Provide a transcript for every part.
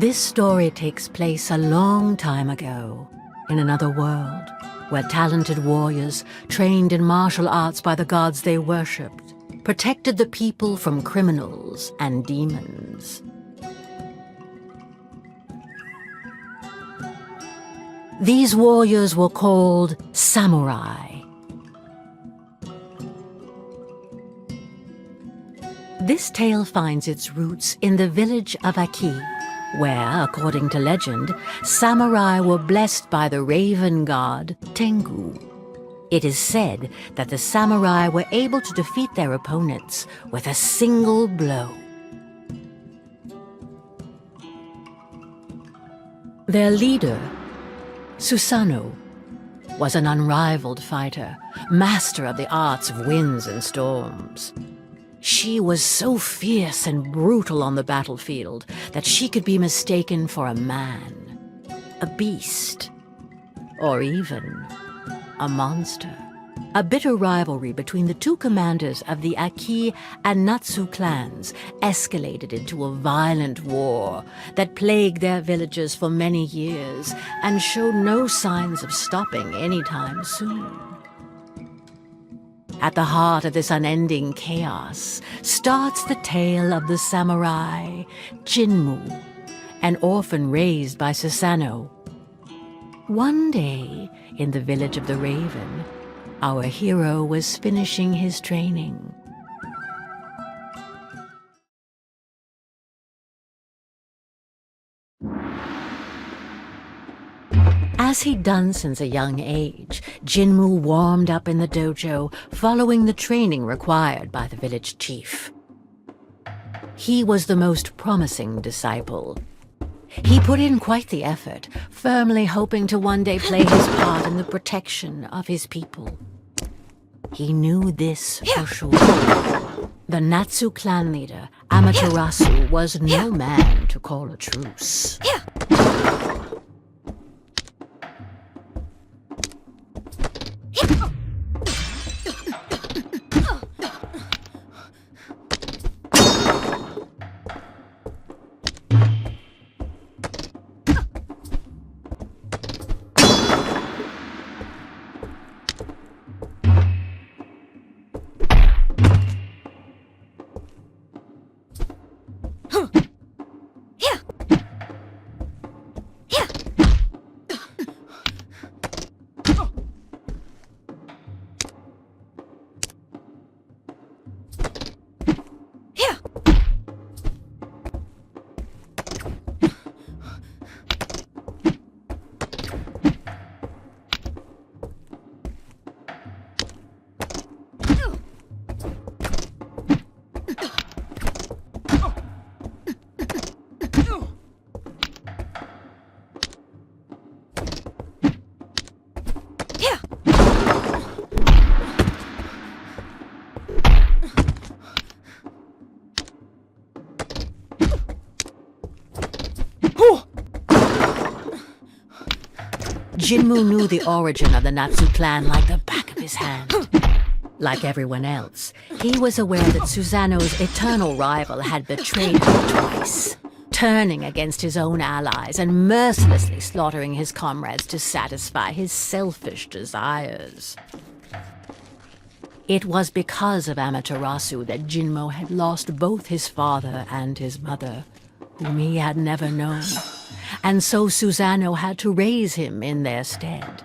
This story takes place a long time ago, in another world, where talented warriors, trained in martial arts by the gods they worshipped, protected the people from criminals and demons. These warriors were called samurai. This tale finds its roots in the village of Aki, where, according to legend, samurai were blessed by the raven god Tengu. It is said that the samurai were able to defeat their opponents with a single blow. Their leader, Susanoo, was an unrivaled fighter, master of the arts of winds and storms. She was so fierce and brutal on the battlefield that she could be mistaken for a man, a beast, or even a monster. A bitter rivalry between the two commanders of the Aki and Natsu clans escalated into a violent war that plagued their villages for many years and showed no signs of stopping anytime soon. At the heart of this unending chaos starts the tale of the samurai Jinmu, an orphan raised by Susanoo. One day, in the village of the Raven, our hero was finishing his training. As he'd done since a young age, Jinmu warmed up in the dojo, following the training required by the village chief. He was the most promising disciple. He put in quite the effort, firmly hoping to one day play his part in the protection of his people. He knew this for sure. The Natsu clan leader, Amaterasu, was no man to call a truce. Jinmu knew the origin of the Natsu clan like the back of his hand. Like everyone else, he was aware that Susanoo's eternal rival had betrayed him twice, turning against his own allies and mercilessly slaughtering his comrades to satisfy his selfish desires. It was because of Amaterasu that Jinmu had lost both his father and his mother, whom he had never known, and so Susanoo had to raise him in their stead.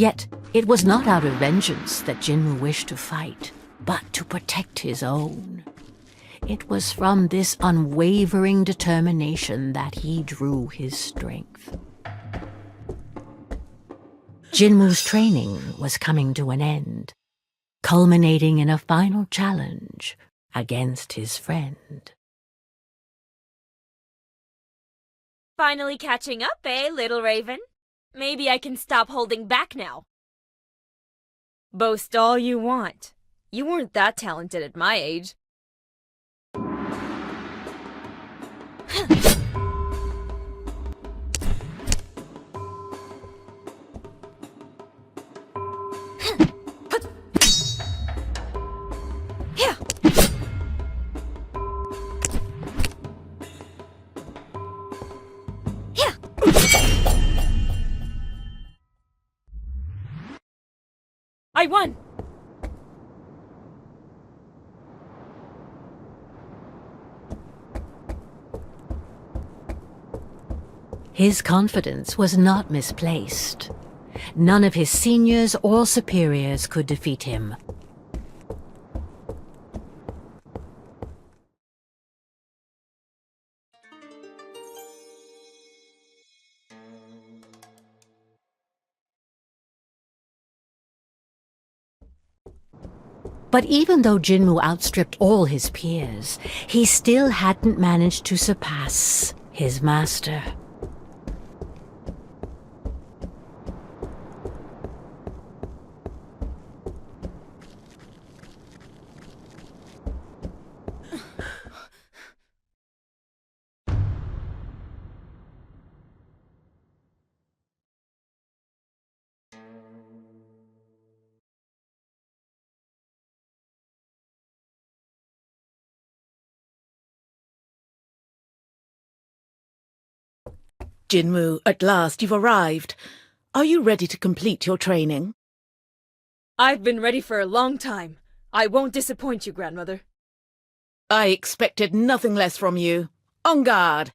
Yet, it was not out of vengeance that Jinmu wished to fight, but to protect his own. It was from this unwavering determination that he drew his strength. Jinmu's training was coming to an end, culminating in a final challenge against his friend. Finally catching up, eh, little raven? Maybe I can stop holding back now. Boast all you want. You weren't that talented at my age. I won! His confidence was not misplaced. None of his seniors or superiors could defeat him. But even though Jinmu outstripped all his peers, he still hadn't managed to surpass his master. Jinmu, at last you've arrived. Are you ready to complete your training? I've been ready for a long time. I won't disappoint you, grandmother. I expected nothing less from you. En garde!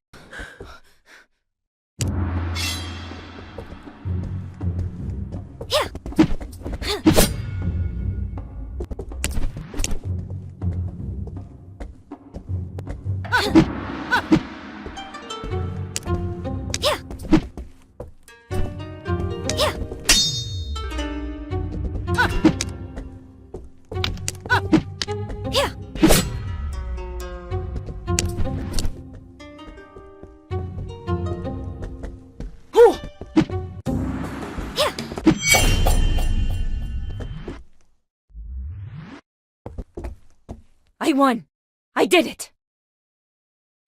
I won! I did it!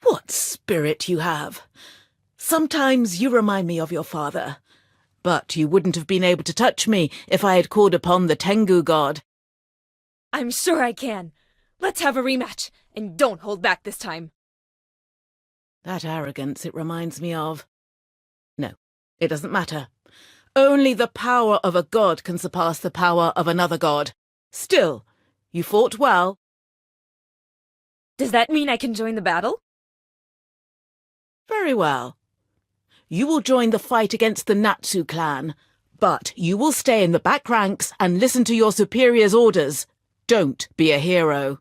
What spirit you have! Sometimes you remind me of your father. But you wouldn't have been able to touch me if I had called upon the Tengu god. I'm sure I can. Let's have a rematch, and don't hold back this time. That arrogance it reminds me of. No, it doesn't matter. Only the power of a god can surpass the power of another god. Still, you fought well. Does that mean I can join the battle? Very well. You will join the fight against the Natsu clan, but you will stay in the back ranks and listen to your superior's orders. Don't be a hero.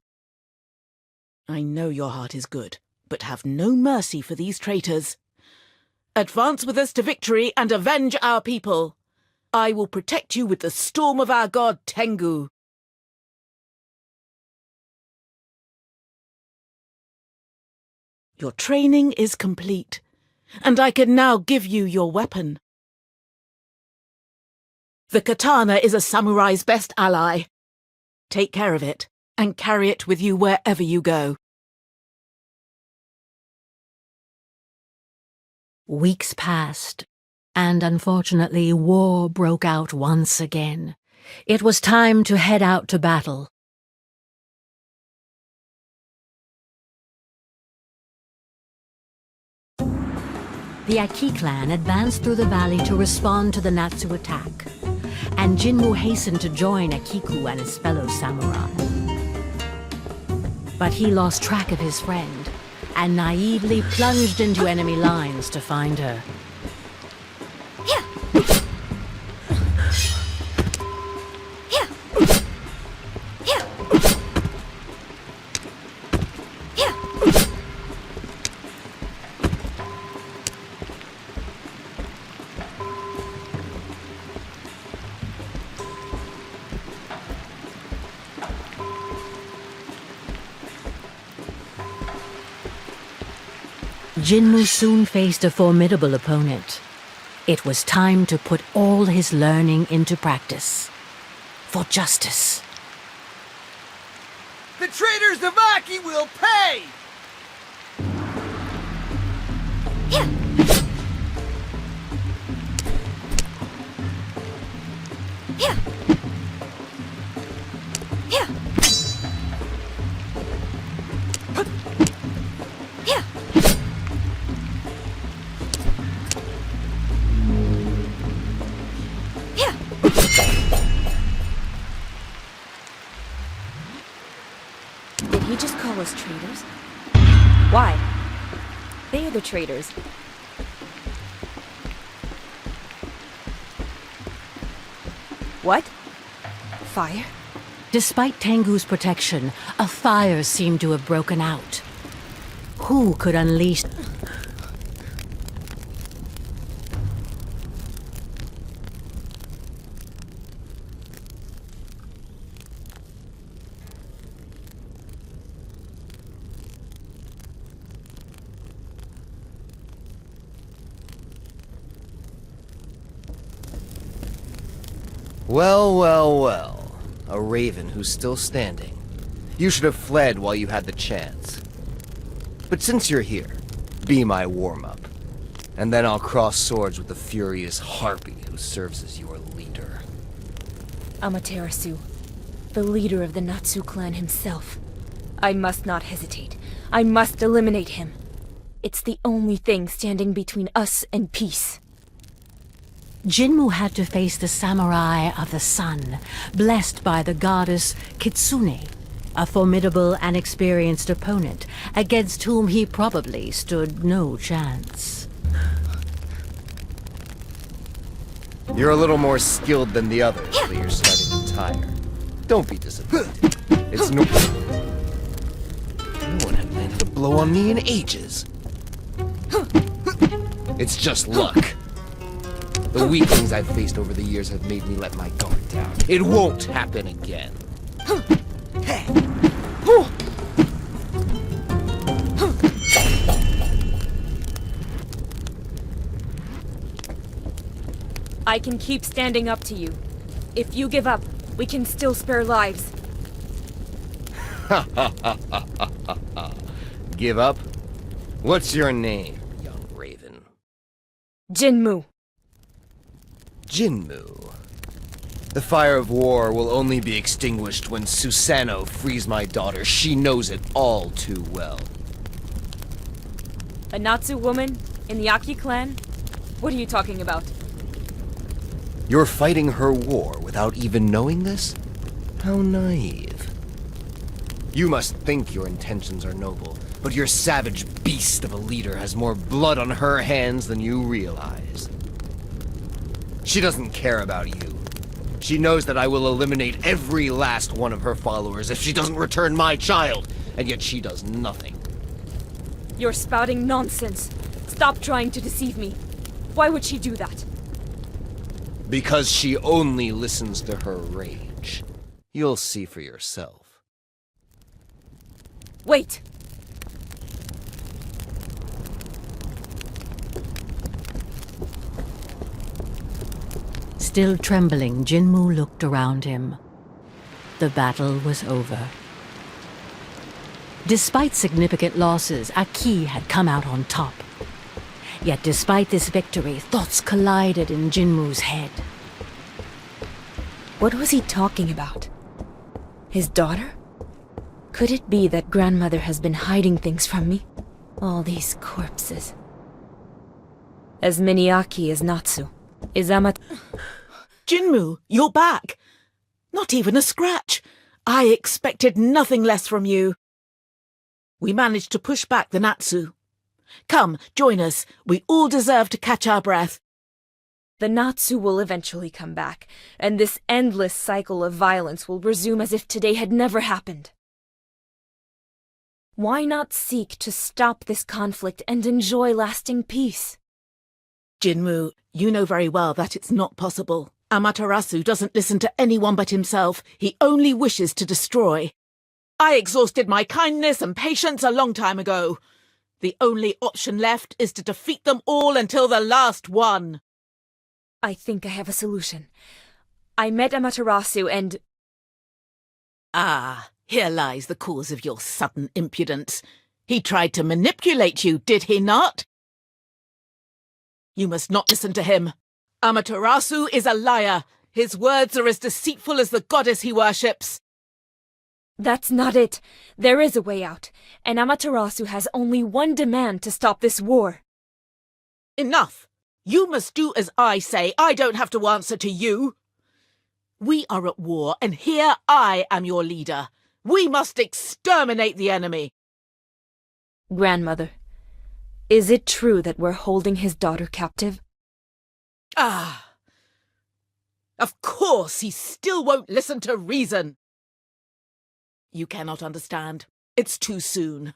I know your heart is good, but have no mercy for these traitors. Advance with us to victory and avenge our people. I will protect you with the storm of our god Tengu. Your training is complete, and I can now give you your weapon. The katana is a samurai's best ally. Take care of it, and carry it with you wherever you go. Weeks passed, and unfortunately war broke out once again. It was time to head out to battle. The Aki clan advanced through the valley to respond to the Natsu attack, and Jinmu hastened to join Akiku and his fellow samurai. But he lost track of his friend, and naively plunged into enemy lines to find her. Jinmu soon faced a formidable opponent. It was time to put all his learning into practice. For justice. The traitors of Aki will pay! Did he just call us traitors? Why? They are the traitors. What? Fire? Despite Tengu's protection, a fire seemed to have broken out. Who could unleash... Well, well, well. A raven who's still standing. You should have fled while you had the chance. But since you're here, be my warm-up. And then I'll cross swords with the furious harpy who serves as your leader. Amaterasu, the leader of the Natsu clan himself. I must not hesitate. I must eliminate him. It's the only thing standing between us and peace. Jinmu had to face the samurai of the sun, blessed by the goddess Kitsune, a formidable and experienced opponent against whom he probably stood no chance. You're a little more skilled than the others, but you're starting to tire. Don't be disappointed. It's no one had landed a blow on me in ages. It's just luck. The weaklings I've faced over the years have made me let my guard down. It won't happen again. I can keep standing up to you. If you give up, we can still spare lives. Give up? What's your name, young raven? Jinmu. Jinmu. The fire of war will only be extinguished when Susanoo frees my daughter. She knows it all too well. A Natsu woman in the Aki clan? What are you talking about? You're fighting her war without even knowing this? How naive. You must think your intentions are noble, but your savage beast of a leader has more blood on her hands than you realize. She doesn't care about you. She knows that I will eliminate every last one of her followers if she doesn't return my child, and yet she does nothing. You're spouting nonsense. Stop trying to deceive me. Why would she do that? Because she only listens to her rage. You'll see for yourself. Wait! Still trembling, Jinmu looked around him. The battle was over. Despite significant losses, Aki had come out on top. Yet despite this victory, thoughts collided in Jinmu's head. What was he talking about? His daughter? Could it be that grandmother has been hiding things from me? All these corpses. As many Aki as Natsu. Is Jinmu, you're back. Not even a scratch. I expected nothing less from you. We managed to push back the Natsu. Come, join us. We all deserve to catch our breath. The Natsu will eventually come back, and this endless cycle of violence will resume as if today had never happened. Why not seek to stop this conflict and enjoy lasting peace? Jinmu, you know very well that it's not possible. Amaterasu doesn't listen to anyone but himself. He only wishes to destroy. I exhausted my kindness and patience a long time ago. The only option left is to defeat them all until the last one. I think I have a solution. I met Amaterasu and... Ah, here lies the cause of your sudden impudence. He tried to manipulate you, did he not? You must not listen to him. Amaterasu is a liar. His words are as deceitful as the goddess he worships. That's not it. There is a way out, and Amaterasu has only one demand to stop this war. Enough! You must do as I say. I don't have to answer to you. We are at war, and here I am your leader. We must exterminate the enemy. Grandmother, is it true that we're holding his daughter captive? Ah! Of course, he still won't listen to reason. You cannot understand. It's too soon.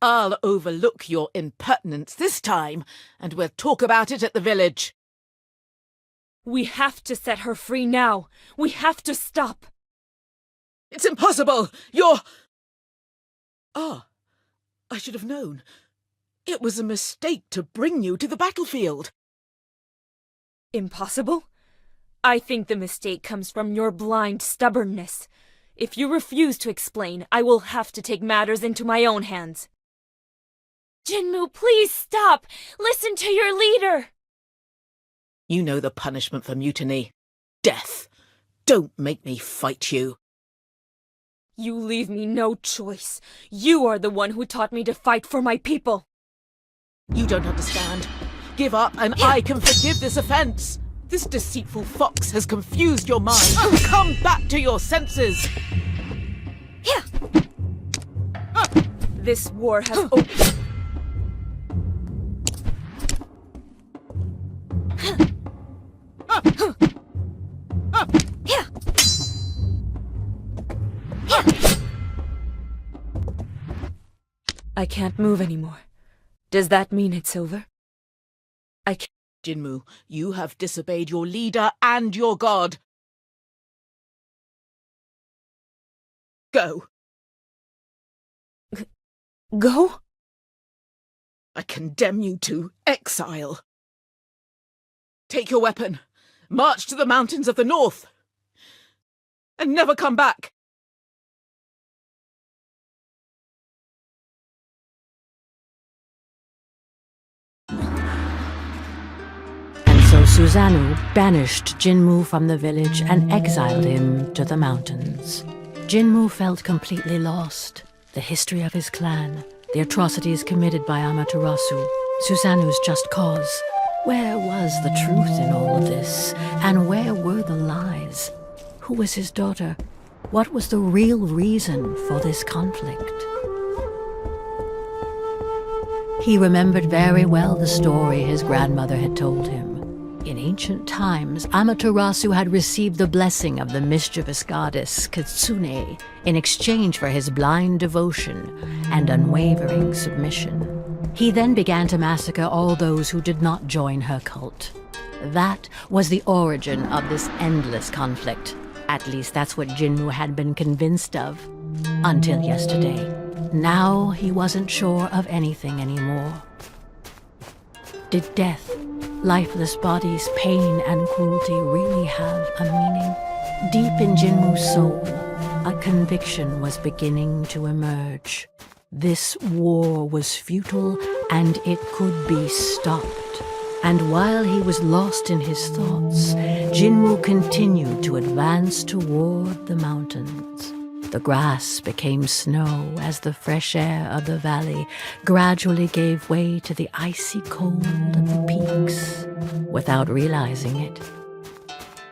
I'll overlook your impertinence this time, and we'll talk about it at the village. We have to set her free now. We have to stop. It's impossible! You're... Ah, I should have known. It was a mistake to bring you to the battlefield. Impossible? I think the mistake comes from your blind stubbornness. If you refuse to explain, I will have to take matters into my own hands. Jinmu, please stop! Listen to your leader! You know the punishment for mutiny. Death. Don't make me fight you. You leave me no choice. You are the one who taught me to fight for my people. You don't understand. Give up and I can forgive this offense. This deceitful fox has confused your mind. Come back to your senses. This war has opened. I can't move anymore. Does that mean it's over? I can't. Jinmu, you have disobeyed your leader and your god. Go. Go? I condemn you to exile. Take your weapon, march to the mountains of the north, and never come back. So Susanoo banished Jinmu from the village and exiled him to the mountains. Jinmu felt completely lost. The history of his clan, the atrocities committed by Amaterasu, Susanoo's just cause. Where was the truth in all of this? And where were the lies? Who was his daughter? What was the real reason for this conflict? He remembered very well the story his grandmother had told him. In ancient times, Amaterasu had received the blessing of the mischievous goddess Kitsune in exchange for his blind devotion and unwavering submission. He then began to massacre all those who did not join her cult. That was the origin of this endless conflict. At least that's what Jinmu had been convinced of. Until yesterday. Now he wasn't sure of anything anymore. Did death, lifeless bodies, pain, and cruelty really have a meaning? Deep in Jinmu's soul, a conviction was beginning to emerge. This war was futile, and it could be stopped. And while he was lost in his thoughts, Jinmu continued to advance toward the mountains. The grass became snow as the fresh air of the valley gradually gave way to the icy cold of the peaks. Without realizing it,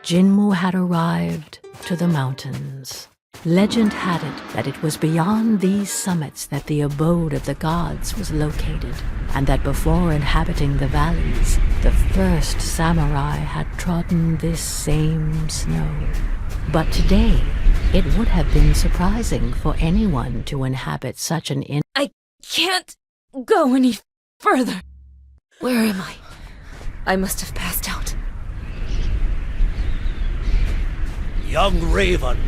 Jinmu had arrived to the mountains. Legend had it that it was beyond these summits that the abode of the gods was located, and that before inhabiting the valleys, the first samurai had trodden this same snow. But today, it would have been surprising for anyone to inhabit such an I can't go any further. Where am I? I must have passed out. Young Raven,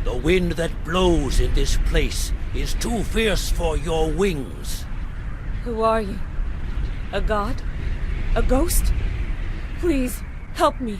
the wind that blows in this place is too fierce for your wings. Who are you? A god? A ghost? Please, help me.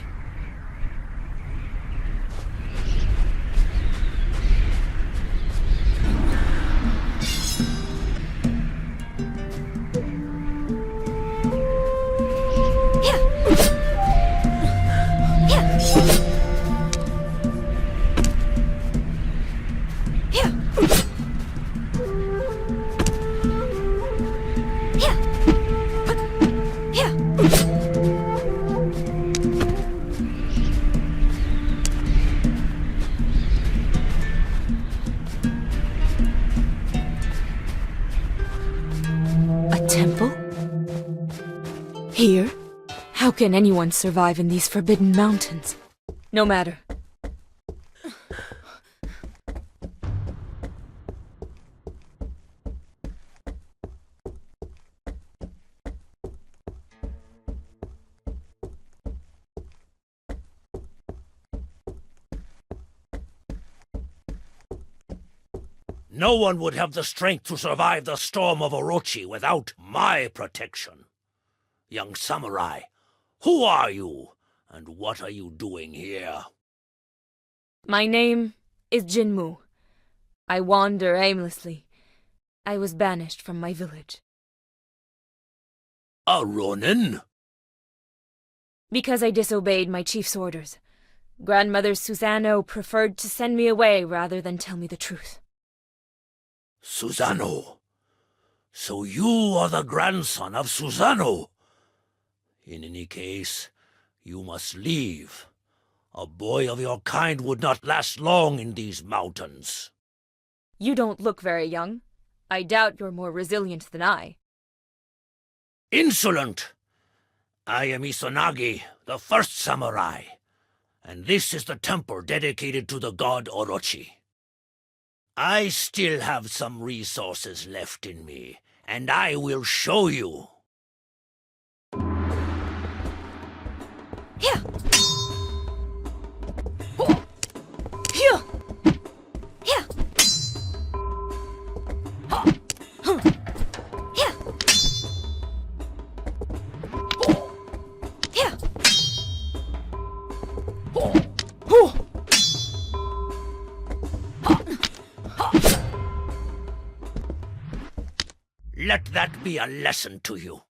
Temple? Here? How can anyone survive in these forbidden mountains? No matter. No one would have the strength to survive the storm of Orochi without my protection. Young samurai, who are you, and what are you doing here? My name is Jinmu. I wander aimlessly. I was banished from my village. A ronin? Because I disobeyed my chief's orders. Grandmother Susano preferred to send me away rather than tell me the truth. Susano. So you are the grandson of Susano. In any case, you must leave. A boy of your kind would not last long in these mountains. You don't look very young. I doubt you're more resilient than I. Insolent! I am Izanagi, the first samurai, and this is the temple dedicated to the god Orochi. I still have some resources left in me, and I will show you. Here! Here! Here! Here! Here! Let that be a lesson to you.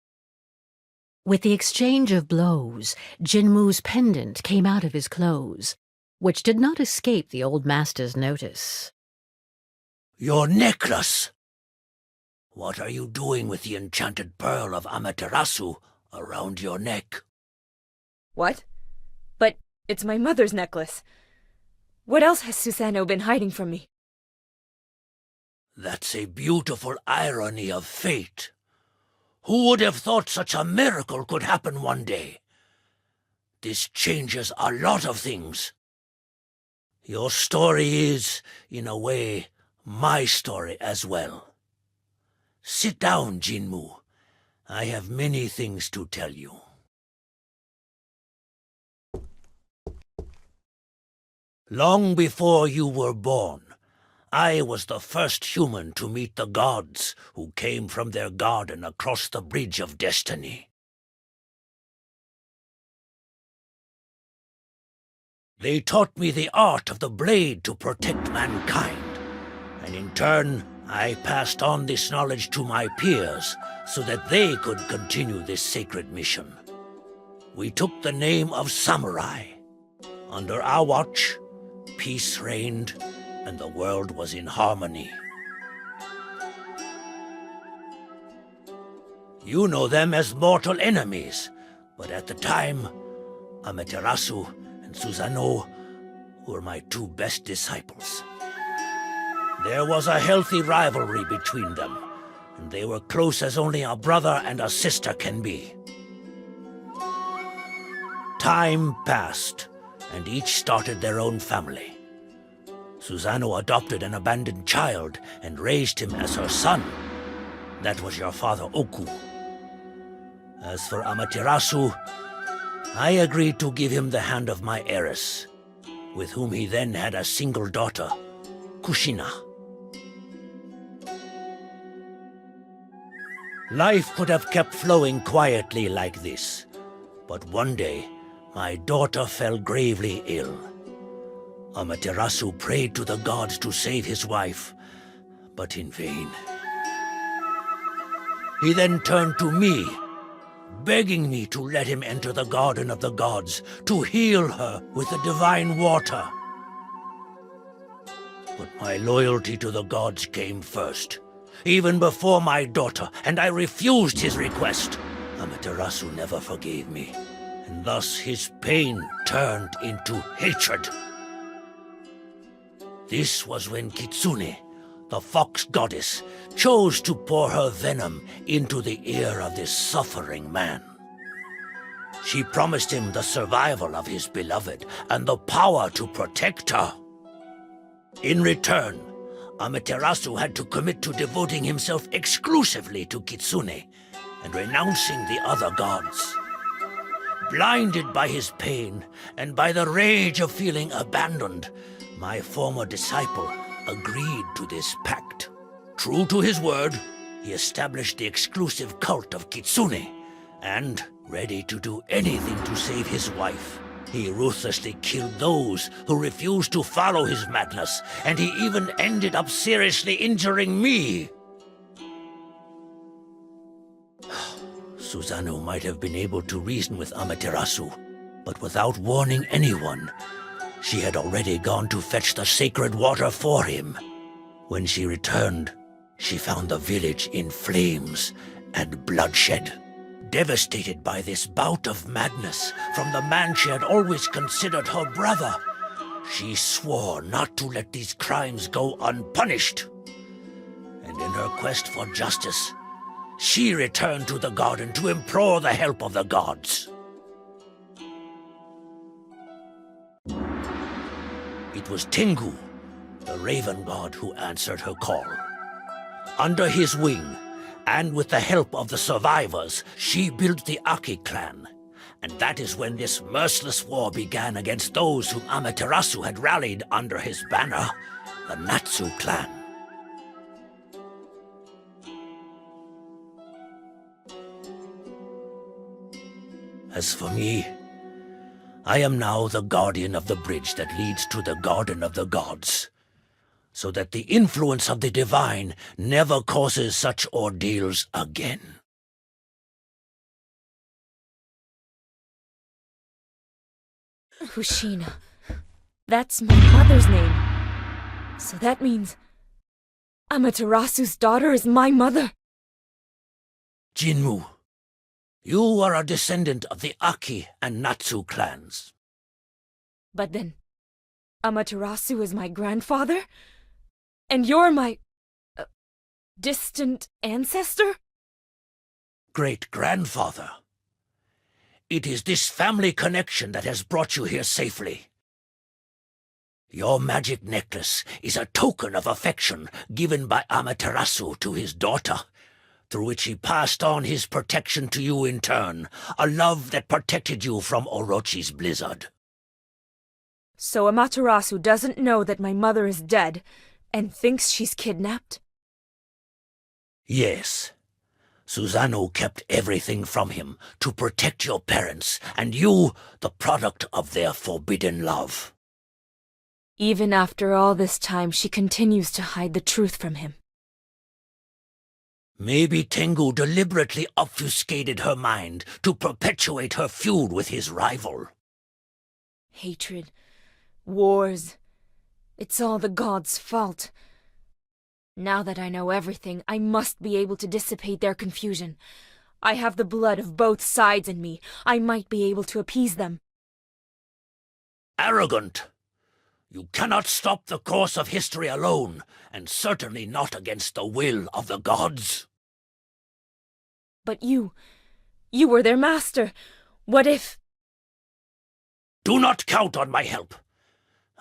With the exchange of blows, Jinmu's pendant came out of his clothes, which did not escape the old master's notice. Your necklace! What are you doing with the enchanted pearl of Amaterasu around your neck? What? But it's my mother's necklace. What else has Susano been hiding from me? That's a beautiful irony of fate. Who would have thought such a miracle could happen one day? This changes a lot of things. Your story is, in a way, my story as well. Sit down, Jinmu. I have many things to tell you. Long before you were born, I was the first human to meet the gods who came from their garden across the Bridge of Destiny. They taught me the art of the blade to protect mankind, and in turn, I passed on this knowledge to my peers so that they could continue this sacred mission. We took the name of samurai. Under our watch, peace reigned, and the world was in harmony. You know them as mortal enemies, but at the time, Amaterasu and Susano were my two best disciples. There was a healthy rivalry between them, and they were close as only a brother and a sister can be. Time passed, and each started their own family. Susano adopted an abandoned child and raised him as her son. That was your father Oku. As for Amaterasu, I agreed to give him the hand of my heiress, with whom he then had a single daughter, Kushina. Life could have kept flowing quietly like this. But one day, my daughter fell gravely ill. Amaterasu prayed to the gods to save his wife, but in vain. He then turned to me, begging me to let him enter the garden of the gods to heal her with the divine water. But my loyalty to the gods came first, even before my daughter, and I refused his request. Amaterasu never forgave me, and thus his pain turned into hatred. This was when Kitsune, the fox goddess, chose to pour her venom into the ear of this suffering man. She promised him the survival of his beloved and the power to protect her. In return, Amaterasu had to commit to devoting himself exclusively to Kitsune and renouncing the other gods. Blinded by his pain and by the rage of feeling abandoned, my former disciple agreed to this pact. True to his word, he established the exclusive cult of Kitsune, and, ready to do anything to save his wife, he ruthlessly killed those who refused to follow his madness, and he even ended up seriously injuring me. Susanoo might have been able to reason with Amaterasu, but without warning anyone, she had already gone to fetch the sacred water for him. When she returned, she found the village in flames and bloodshed. Devastated by this bout of madness from the man she had always considered her brother, she swore not to let these crimes go unpunished. And in her quest for justice, she returned to the garden to implore the help of the gods. It was Tengu, the raven god, who answered her call. Under his wing, and with the help of the survivors, she built the Aki clan. And that is when this merciless war began against those whom Amaterasu had rallied under his banner, the Natsu clan. As for me, I am now the guardian of the bridge that leads to the Garden of the Gods, so that the influence of the divine never causes such ordeals again. Fushina. That's my mother's name. So that means Amaterasu's daughter is my mother. Jinmu, you are a descendant of the Aki and Natsu clans. But then, Amaterasu is my grandfather? And you're my distant ancestor? Great-grandfather. It is this family connection that has brought you here safely. Your magic necklace is a token of affection given by Amaterasu to his daughter, through which he passed on his protection to you in turn, a love that protected you from Orochi's blizzard. So Amaterasu doesn't know that my mother is dead, and thinks she's kidnapped? Yes. Susanoo kept everything from him to protect your parents, and you, the product of their forbidden love. Even after all this time, she continues to hide the truth from him. Maybe Tengu deliberately obfuscated her mind to perpetuate her feud with his rival. Hatred, wars, it's all the gods' fault. Now that I know everything, I must be able to dissipate their confusion. I have the blood of both sides in me. I might be able to appease them. Arrogant! You cannot stop the course of history alone, and certainly not against the will of the gods. But you were their master. What if... Do not count on my help.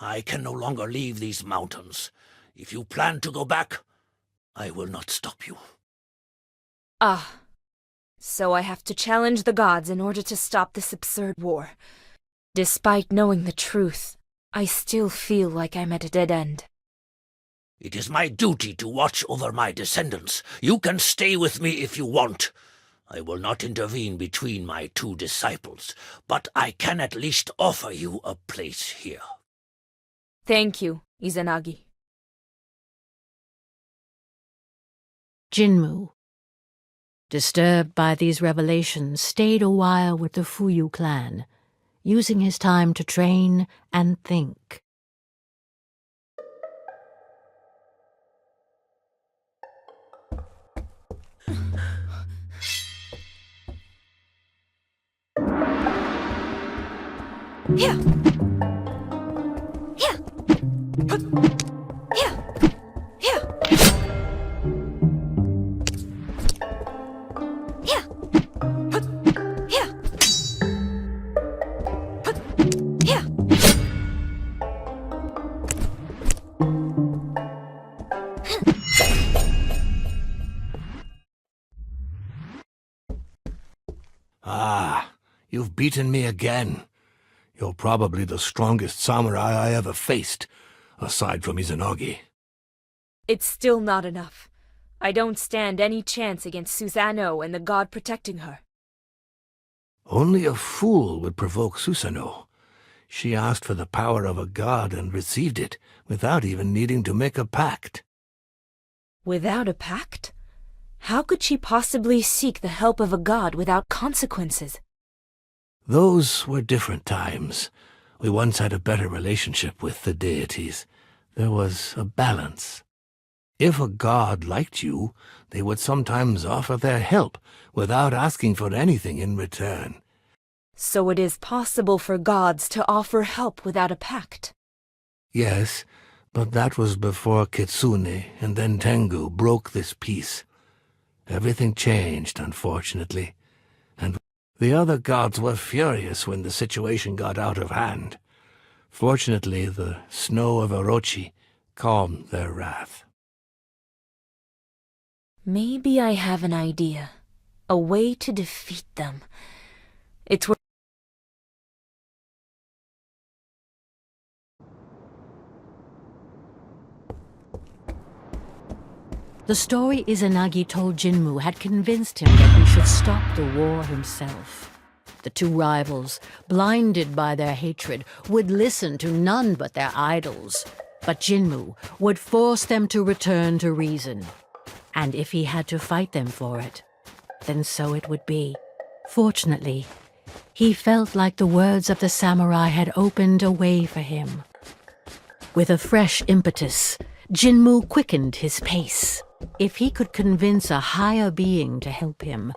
I can no longer leave these mountains. If you plan to go back, I will not stop you. Ah, so I have to challenge the gods in order to stop this absurd war. Despite knowing the truth, I still feel like I'm at a dead end. It is my duty to watch over my descendants. You can stay with me if you want. I will not intervene between my two disciples, but I can at least offer you a place here. Thank you, Izanagi. Jinmu, disturbed by these revelations, stayed a while with the Fuyu clan, using his time to train and think. Yeah. Yeah. Yeah. Yeah. Yeah. Yeah. Yeah. Ah, you've beaten me again. You're probably the strongest samurai I ever faced, aside from Izanagi. It's still not enough. I don't stand any chance against Susanoo and the god protecting her. Only a fool would provoke Susanoo. She asked for the power of a god and received it, without even needing to make a pact. Without a pact? How could she possibly seek the help of a god without consequences? Those were different times. We once had a better relationship with the deities. There was a balance. If a god liked you, they would sometimes offer their help without asking for anything in return. So it is possible for gods to offer help without a pact? Yes, but that was before Kitsune and then Tengu broke this peace. Everything changed, unfortunately, and the other gods were furious when the situation got out of hand. Fortunately, the snow of Orochi calmed their wrath. Maybe I have an idea. A way to defeat them. It's The story Izanagi told Jinmu had convinced him that he should stop the war himself. The two rivals, blinded by their hatred, would listen to none but their idols. But Jinmu would force them to return to reason. And if he had to fight them for it, then so it would be. Fortunately, he felt like the words of the samurai had opened a way for him. With a fresh impetus, Jinmu quickened his pace. If he could convince a higher being to help him,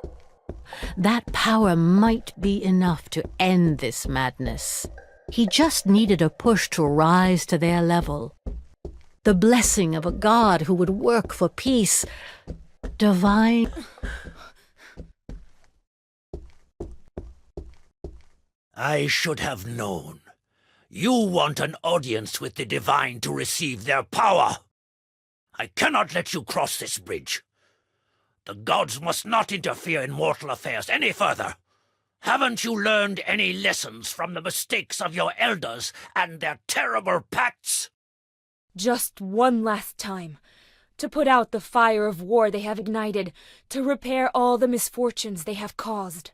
that power might be enough to end this madness. He just needed a push to rise to their level. The blessing of a god who would work for peace. Divine. I should have known. You want an audience with the divine to receive their power. I cannot let you cross this bridge. The gods must not interfere in mortal affairs any further. Haven't you learned any lessons from the mistakes of your elders and their terrible pacts? just one last time, to put out the fire of war they have ignited, to repair all the misfortunes they have caused.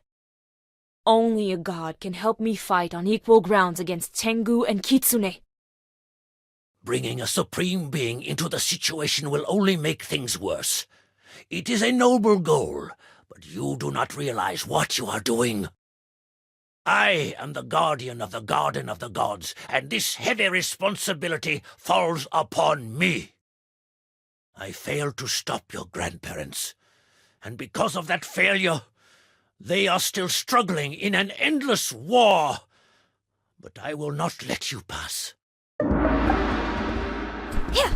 Only a god can help me fight on equal grounds against Tengu and Kitsune. Bringing a supreme being into the situation will only make things worse. It is a noble goal, but you do not realize what you are doing. I am the guardian of the Garden of the Gods, and this heavy responsibility falls upon me. I failed to stop your grandparents, and because of that failure, they are still struggling in an endless war. But I will not let you pass. Yeah.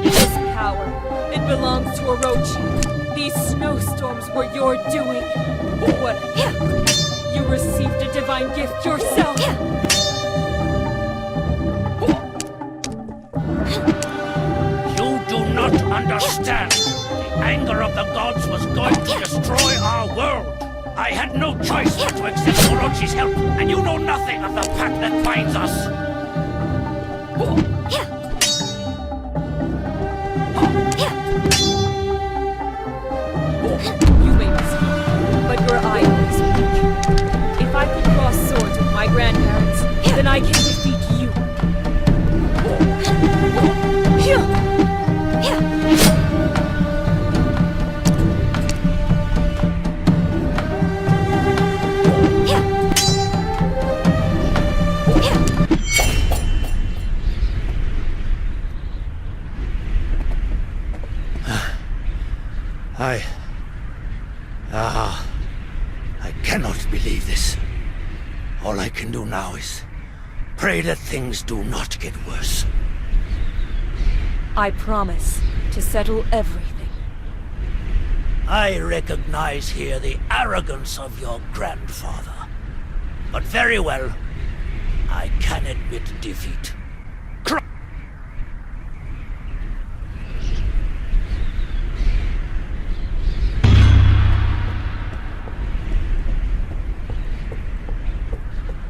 This power, it belongs to Orochi. These snowstorms were your doing. What? You received a divine gift yourself. You do not understand. The anger of the gods was going to destroy our world. I had no choice but to accept Orochi's help, and you know nothing of the pact that binds us. You may be strong, but your idol is weak. If I could cross swords with my grandparents, then I can defeat you. I cannot believe this. All I can do now is pray that things do not get worse. I promise to settle everything. I recognize here the arrogance of your grandfather. But very well, I can admit defeat.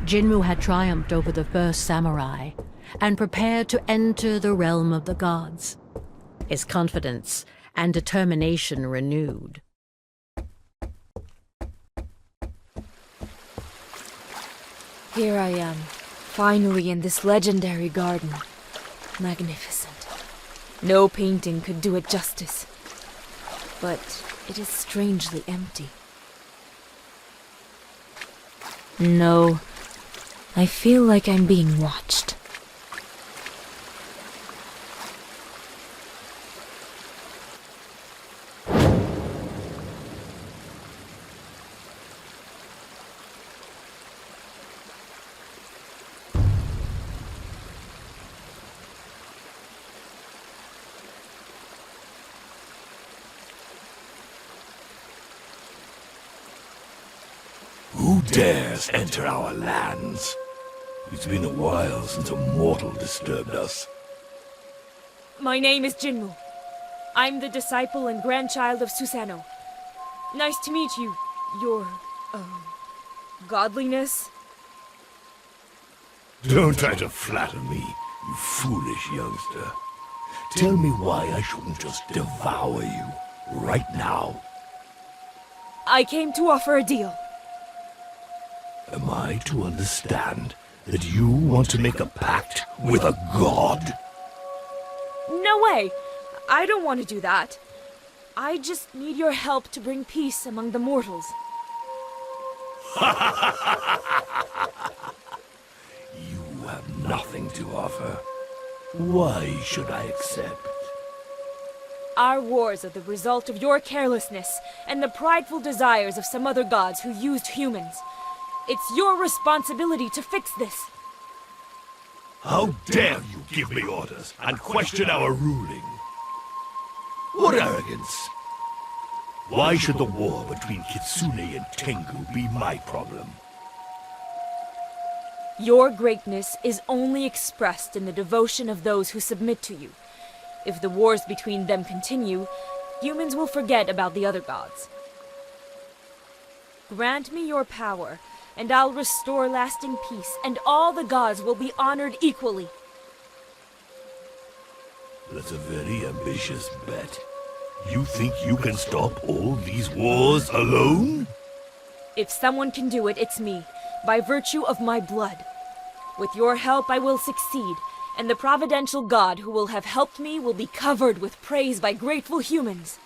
Jinmu had triumphed over the first samurai and prepared to enter the realm of the gods, his confidence and determination renewed. Here I am, finally in this legendary garden. Magnificent. No painting could do it justice. But it is strangely empty. No, I feel like I'm being watched. Who dares enter our lands? It's been a while since a mortal disturbed us. My name is Jinmu. I'm the disciple and grandchild of Susanoo. Nice to meet you, your, godliness. Don't try to flatter me, you foolish youngster. Tell me why I shouldn't just devour you, right now. I came to offer a deal. Am I to understand that you want to make a pact with a god? No way! I don't want to do that. I just need your help to bring peace among the mortals. You have nothing to offer. Why should I accept? Our wars are the result of your carelessness and the prideful desires of some other gods who used humans. It's your responsibility to fix this. How dare you give me orders and question our ruling? What arrogance! Why should the war between Kitsune and Tengu be my problem? Your greatness is only expressed in the devotion of those who submit to you. If the wars between them continue, humans will forget about the other gods. Grant me your power, and I'll restore lasting peace, and all the gods will be honored equally. That's a very ambitious bet. You think you can stop all these wars alone? If someone can do it, it's me, by virtue of my blood. With your help, I will succeed, and the providential god who will have helped me will be covered with praise by grateful humans.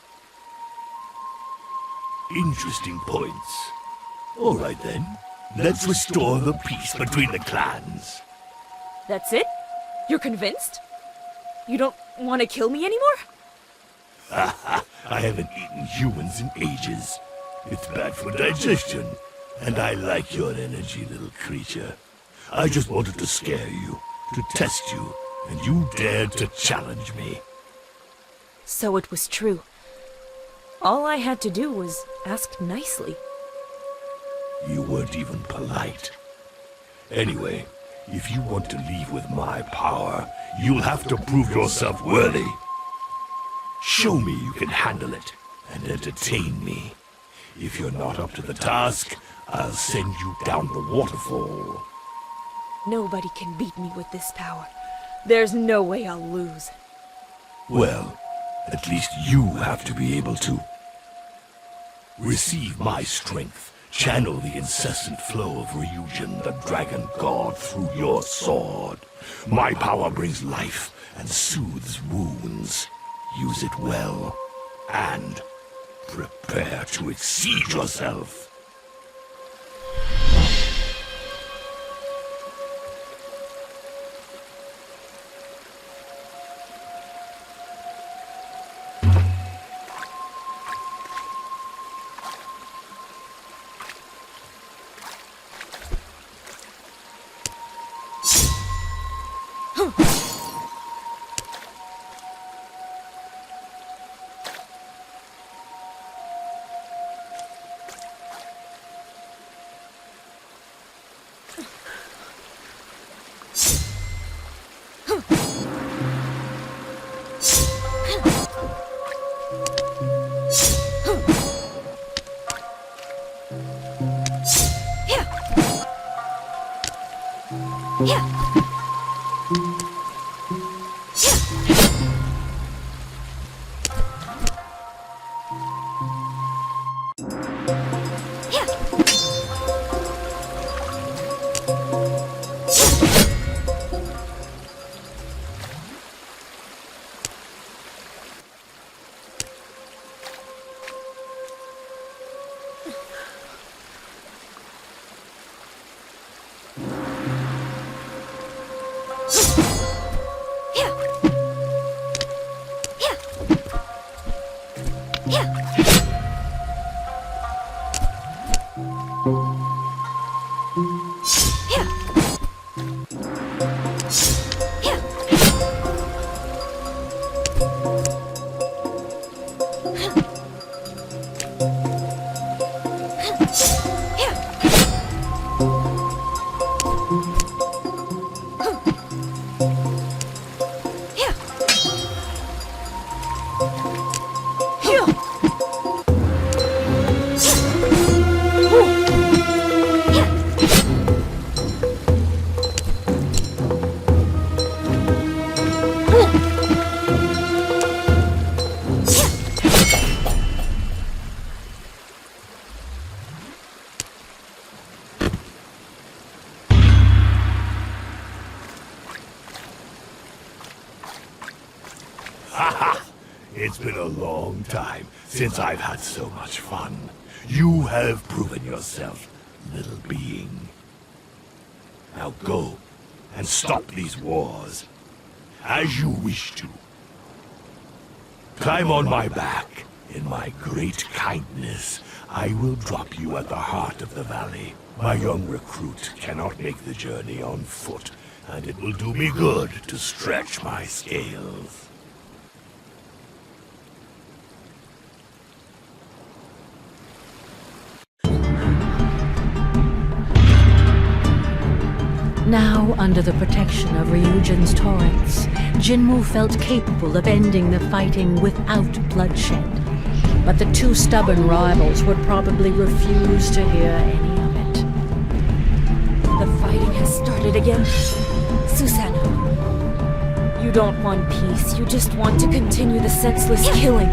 Interesting points. All right then. Let's restore the peace between the clans. That's it? You're convinced? You don't want to kill me anymore? I haven't eaten humans in ages. It's bad for digestion. And I like your energy, little creature. I just wanted to scare you, to test you, and you dared to challenge me. So it was true. All I had to do was ask nicely. You weren't even polite. Anyway, if you want to leave with my power, you'll have to prove yourself worthy. Show me you can handle it, and entertain me. If you're not up to the task, I'll send you down the waterfall. Nobody can beat me with this power. There's no way I'll lose. Well, at least you have to be able to. Receive my strength. Channel the incessant flow of Ryujin, the dragon god, through your sword. My power brings life and soothes wounds. Use it well, and prepare to exceed yourself. It's been a long time since I've had so much fun. You have proven yourself, little being. Now go and stop these wars, as you wish to. Climb on my back. In my great kindness, I will drop you at the heart of the valley. My young recruit cannot make the journey on foot, and it will do me good to stretch my scales. Now, under the protection of Ryujin's torrents, Jinmu felt capable of ending the fighting without bloodshed. But the two stubborn rivals would probably refuse to hear any of it. The fighting has started again. Susanoo, you don't want peace, you just want to continue the senseless killing.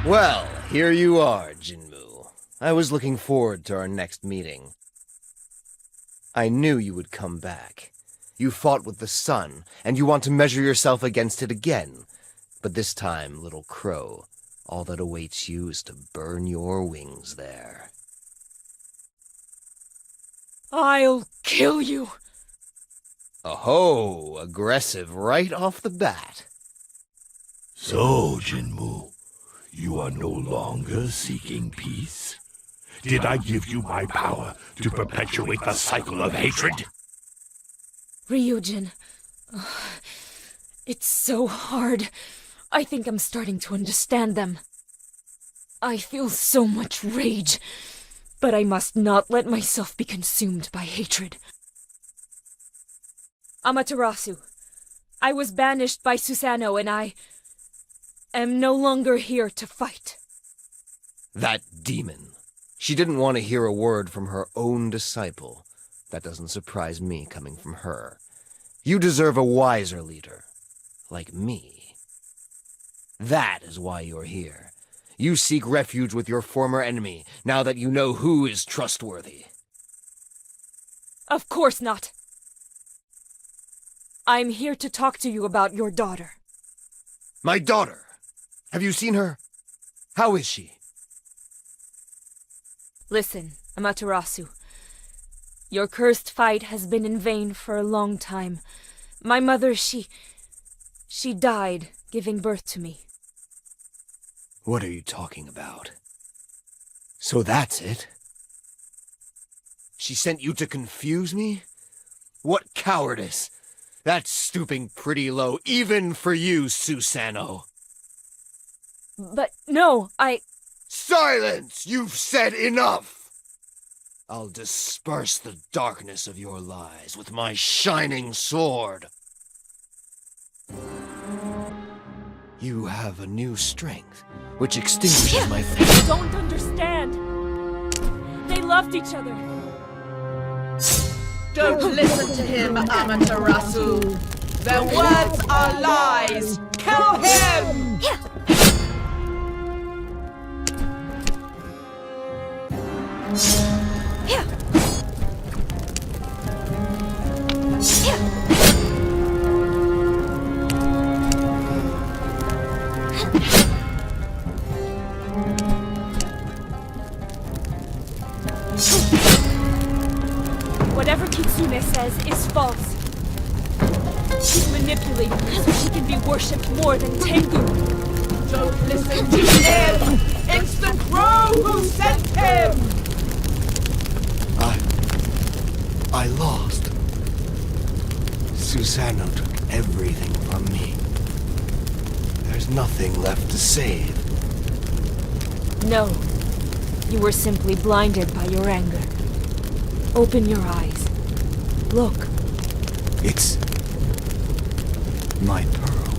Well, here you are, Jinmu. I was looking forward to our next meeting. I knew you would come back. You fought with the sun, and you want to measure yourself against it again. But this time, little crow, all that awaits you is to burn your wings there. I'll kill you! Oh, aggressive right off the bat. So, Jinmu, you are no longer seeking peace? Did I give you my power to perpetuate the cycle of hatred? Ryujin, it's so hard. I think I'm starting to understand them. I feel so much rage, but I must not let myself be consumed by hatred. Amaterasu, I was banished by Susanoo and I am no longer here to fight. That demon. She didn't want to hear a word from her own disciple. That doesn't surprise me coming from her. You deserve a wiser leader, like me. That is why you're here. You seek refuge with your former enemy, now that you know who is trustworthy. Of course not. I'm here to talk to you about your daughter. My daughter! Have you seen her? How is she? Listen, Amaterasu. Your cursed fight has been in vain for a long time. My mother, she died giving birth to me. What are you talking about? So that's it? She sent you to confuse me? What cowardice! That's stooping pretty low, even for you, Susanoo. But no, Silence! You've said enough! I'll disperse the darkness of your lies with my shining sword. You have a new strength, which extinguishes my I don't understand. They loved each other. Don't listen to him, Amaterasu. Their words are lies. Kill him! Whatever Kitsune says is false. She's manipulating me so she can be worshipped more than Tengu. Don't listen to him! It's the crow who sent him! I lost. Susanoo took everything from me. There's nothing left to save. No, you were simply blinded by your anger. Open your eyes. Look. It's my pearl.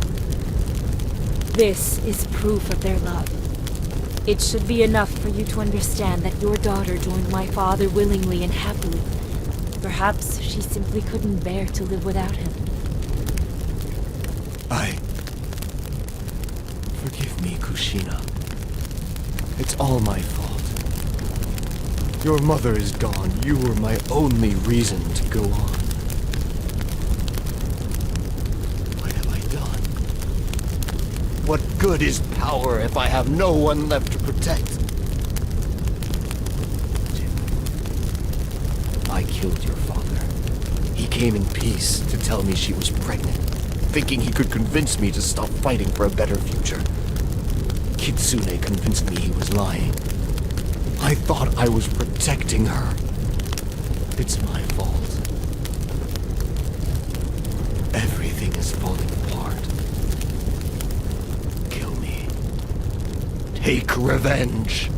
This is proof of their love. It should be enough for you to understand that your daughter joined my father willingly and happily. Perhaps she simply couldn't bear to live without him. Forgive me, Kushina. It's all my fault. Your mother is gone. You were my only reason to go on. What have I done? What good is power if I have no one left to protect? I killed your father. He came in peace to tell me she was pregnant, thinking he could convince me to stop fighting for a better future. Kitsune convinced me he was lying. I thought I was protecting her. It's my fault. Everything is falling apart. Kill me. Take revenge.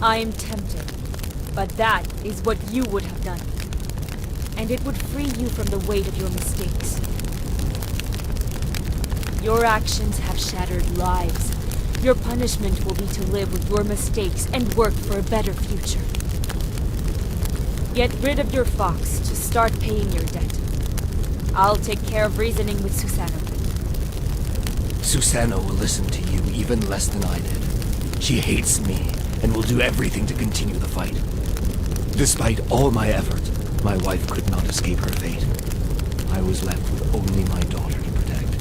I'm tempted, but that is what you would have done. And it would free you from the weight of your mistakes. Your actions have shattered lives. Your punishment will be to live with your mistakes and work for a better future. Get rid of your fox to start paying your debt. I'll take care of reasoning with Susanoo. Susanoo will listen to you even less than I did. She hates me and will do everything to continue the fight. Despite all my effort, my wife could not escape her fate. I was left with only my daughter to protect.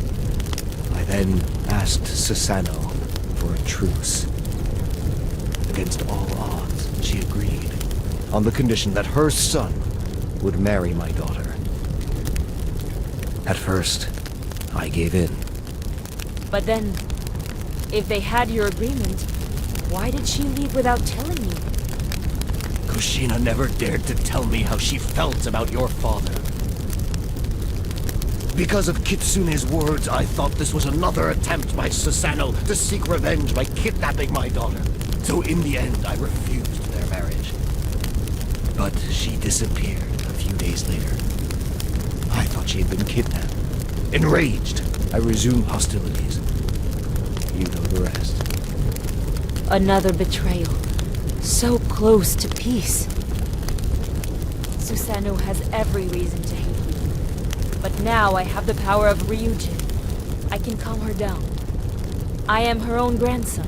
I then asked Susanoo for a truce. Against all odds, she agreed, on the condition that her son would marry my daughter. At first, I gave in. But then, if they had your agreement, why did she leave without telling you? Kushina never dared to tell me how she felt about your father. Because of Kitsune's words, I thought this was another attempt by Susanoo to seek revenge by kidnapping my daughter. So in the end, I refused their marriage. But she disappeared a few days later. I thought she had been kidnapped. Enraged, I resumed hostilities. You know the rest. Another betrayal. So close to peace. Susanoo has every reason to hate you. But now I have the power of Ryujin. I can calm her down. I am her own grandson.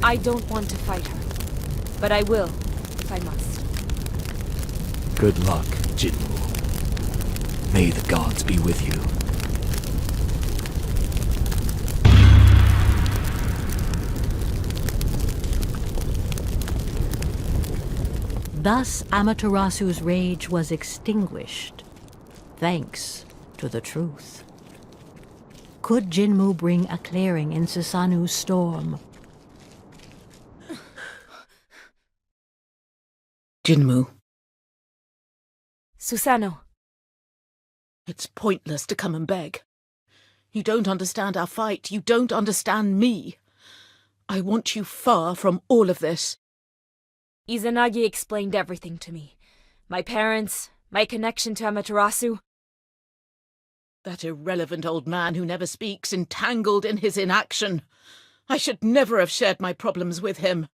I don't want to fight her. But I will, if I must. Good luck, Jinwoo. May the gods be with you. Thus Amaterasu's rage was extinguished, thanks to the truth. Could Jinmu bring a clearing in Susanoo's storm? Jinmu, Susanoo. it's pointless to come and beg. You don't understand our fight. You don't understand me. I want you far from all of this. Izanagi explained everything to me. My parents, my connection to Amaterasu. That irrelevant old man who never speaks, entangled in his inaction. I should never have shared my problems with him.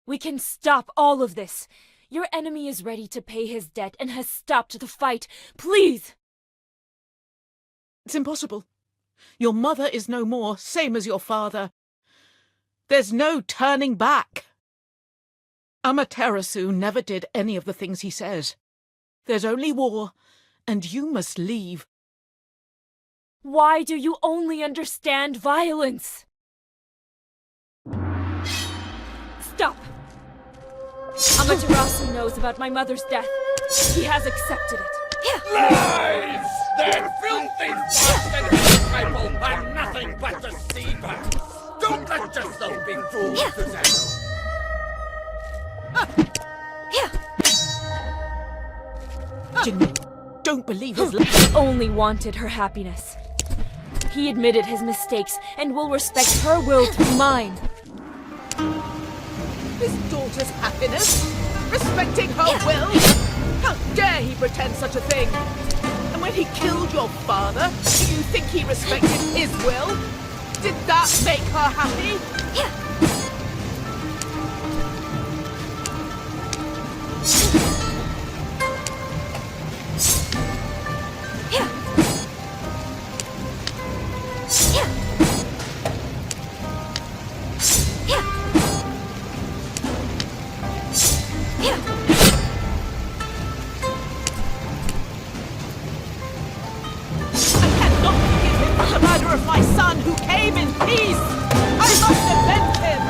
We can stop all of this. Your enemy is ready to pay his debt and has stopped the fight. Please! It's impossible. Your mother is no more, same as your father. There's no turning back. Amaterasu never did any of the things he says. There's only war, and you must leave. Why do you only understand violence? Stop! Amaterasu knows about my mother's death. He has accepted it. Lies! That filthy bastard disciple are nothing but deceivers! Don't let yourself be fooled, Susanoo! Jinmu, don't believe his He only wanted her happiness. He admitted his mistakes and will respect her will through mine. His daughter's happiness? Respecting her will? How dare he pretend such a thing? And when he killed your father, do you think he respected his will? Did that make her happy? My son who came in peace! I must defend him!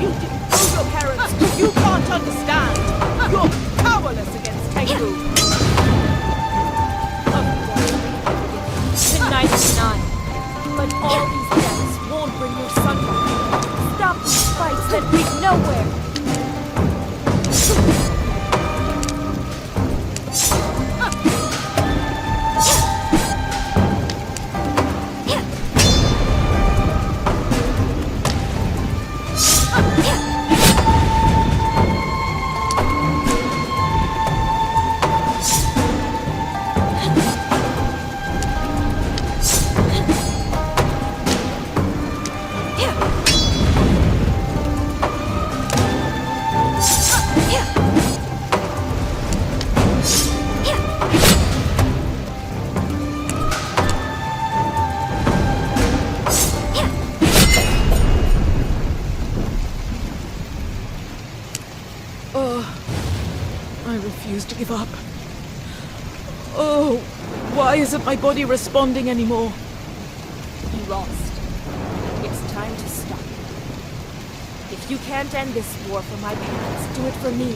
You didn't know your parents! You can't understand! You're powerless against Tengu! Tonight is not. But all these deaths won't bring your son back. Stop these fights that lead nowhere! give up. Oh, why isn't my body responding anymore? You lost. It's time to stop. If you can't end this war for my parents, do it for me.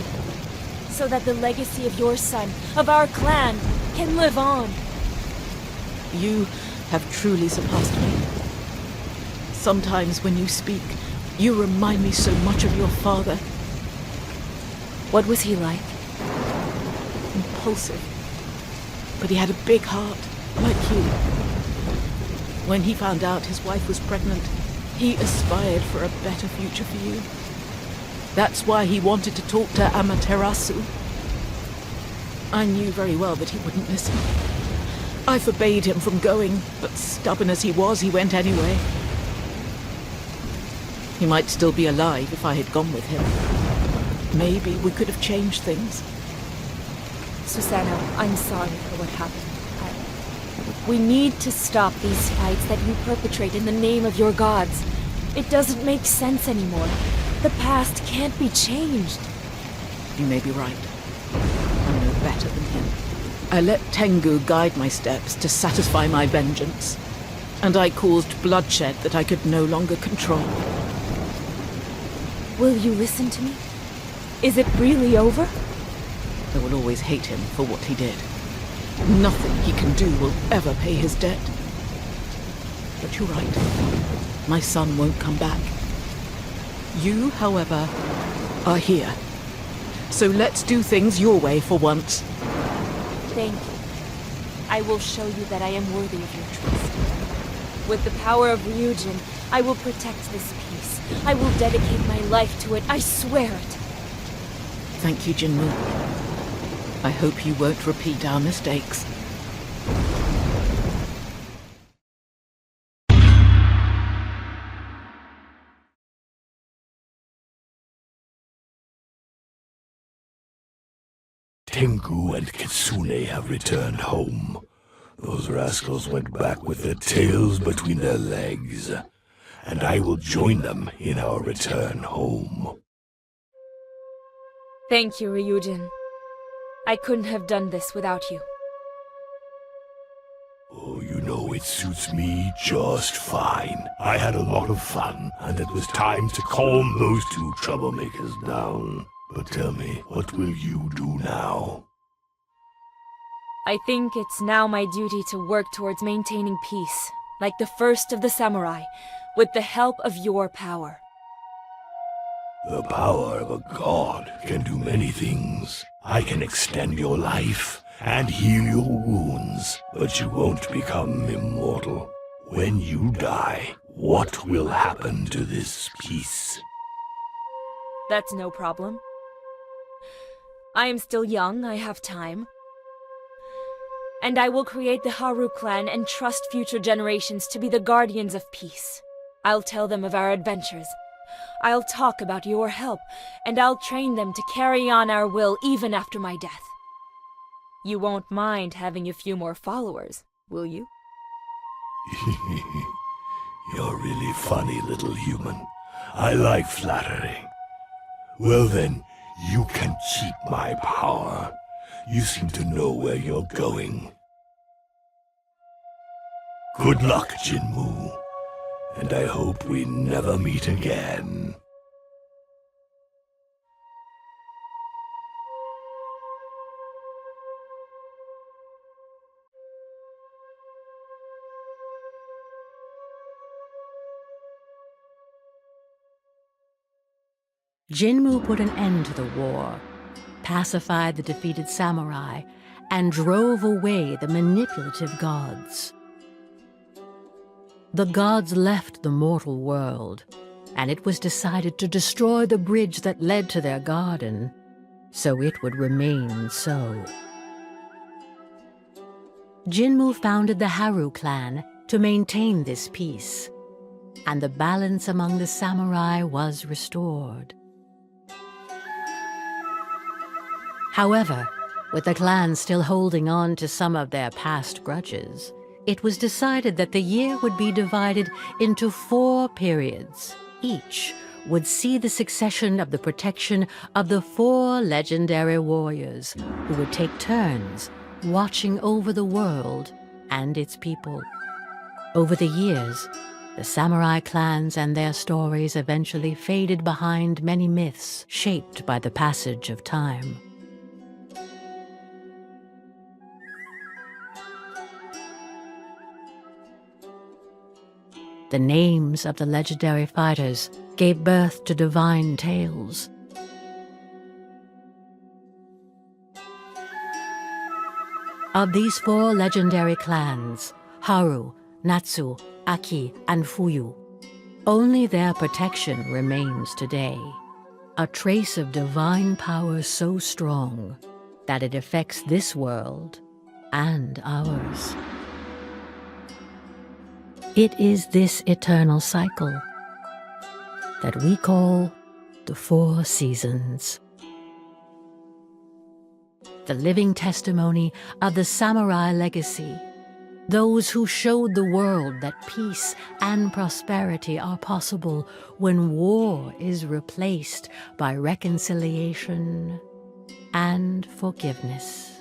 So that the legacy of your son, of our clan, can live on. You have truly surpassed me. Sometimes when you speak, you remind me so much of your father. What was he like? Impulsive. But he had a big heart, like you. When he found out his wife was pregnant, he aspired for a better future for you. That's why he wanted to talk to Amaterasu. I knew very well that he wouldn't listen. I forbade him from going, but stubborn as he was, he went anyway. He might still be alive if I had gone with him. Maybe we could have changed things. Susano, I'm sorry for what happened. We need to stop these fights that you perpetrate in the name of your gods. It doesn't make sense anymore. The past can't be changed. You may be right. I'm no better than him. I let Tengu guide my steps to satisfy my vengeance, and I caused bloodshed that I could no longer control. Will you listen to me? Is it really over? I will always hate him for what he did. Nothing he can do will ever pay his debt. But you're right. My son won't come back. You, however, are here. So let's do things your way for once. Thank you. I will show you that I am worthy of your trust. With the power of Ryujin, I will protect this peace. I will dedicate my life to it, I swear it. Thank you, Jinmu. I hope you won't repeat our mistakes. Tengu and Kitsune have returned home. Those rascals went back with their tails between their legs, and I will join them in our return home. Thank you, Ryujin. I couldn't have done this without you. Oh, you know, it suits me just fine. I had a lot of fun, and it was time to calm those two troublemakers down. But tell me, what will you do now? I think it's now my duty to work towards maintaining peace, like the first of the samurai, with the help of your power. The power of a god can do many things. I can extend your life and heal your wounds, but you won't become immortal. When you die, what will happen to this peace? That's no problem. I am still young, I have time. And I will create the Haru clan and trust future generations to be the guardians of peace. I'll tell them of our adventures. I'll talk about your help, and I'll train them to carry on our will even after my death. You won't mind having a few more followers, will you? You're really funny, little human. I like flattery. Well then, you can keep my power. You seem to know where you're going. Good luck, Jinmu. And I hope we never meet again. Jinmu put an end to the war, pacified the defeated samurai, and drove away the manipulative gods. The gods left the mortal world, and it was decided to destroy the bridge that led to their garden, so it would remain so. Jinmu founded the Haru clan to maintain this peace, and the balance among the samurai was restored. However, with the clan still holding on to some of their past grudges, it was decided that the year would be divided into 4 periods, each would see the succession of the protection of the 4 legendary warriors who would take turns watching over the world and its people. Over the years, the samurai clans and their stories eventually faded behind many myths shaped by the passage of time. The names of the legendary fighters gave birth to divine tales. Of these 4 legendary clans, Haru, Natsu, Aki, and Fuyu, only their protection remains today. A trace of divine power so strong that it affects this world and ours. It is this eternal cycle that we call the 4 seasons. The living testimony of the samurai legacy, those who showed the world that peace and prosperity are possible when war is replaced by reconciliation and forgiveness.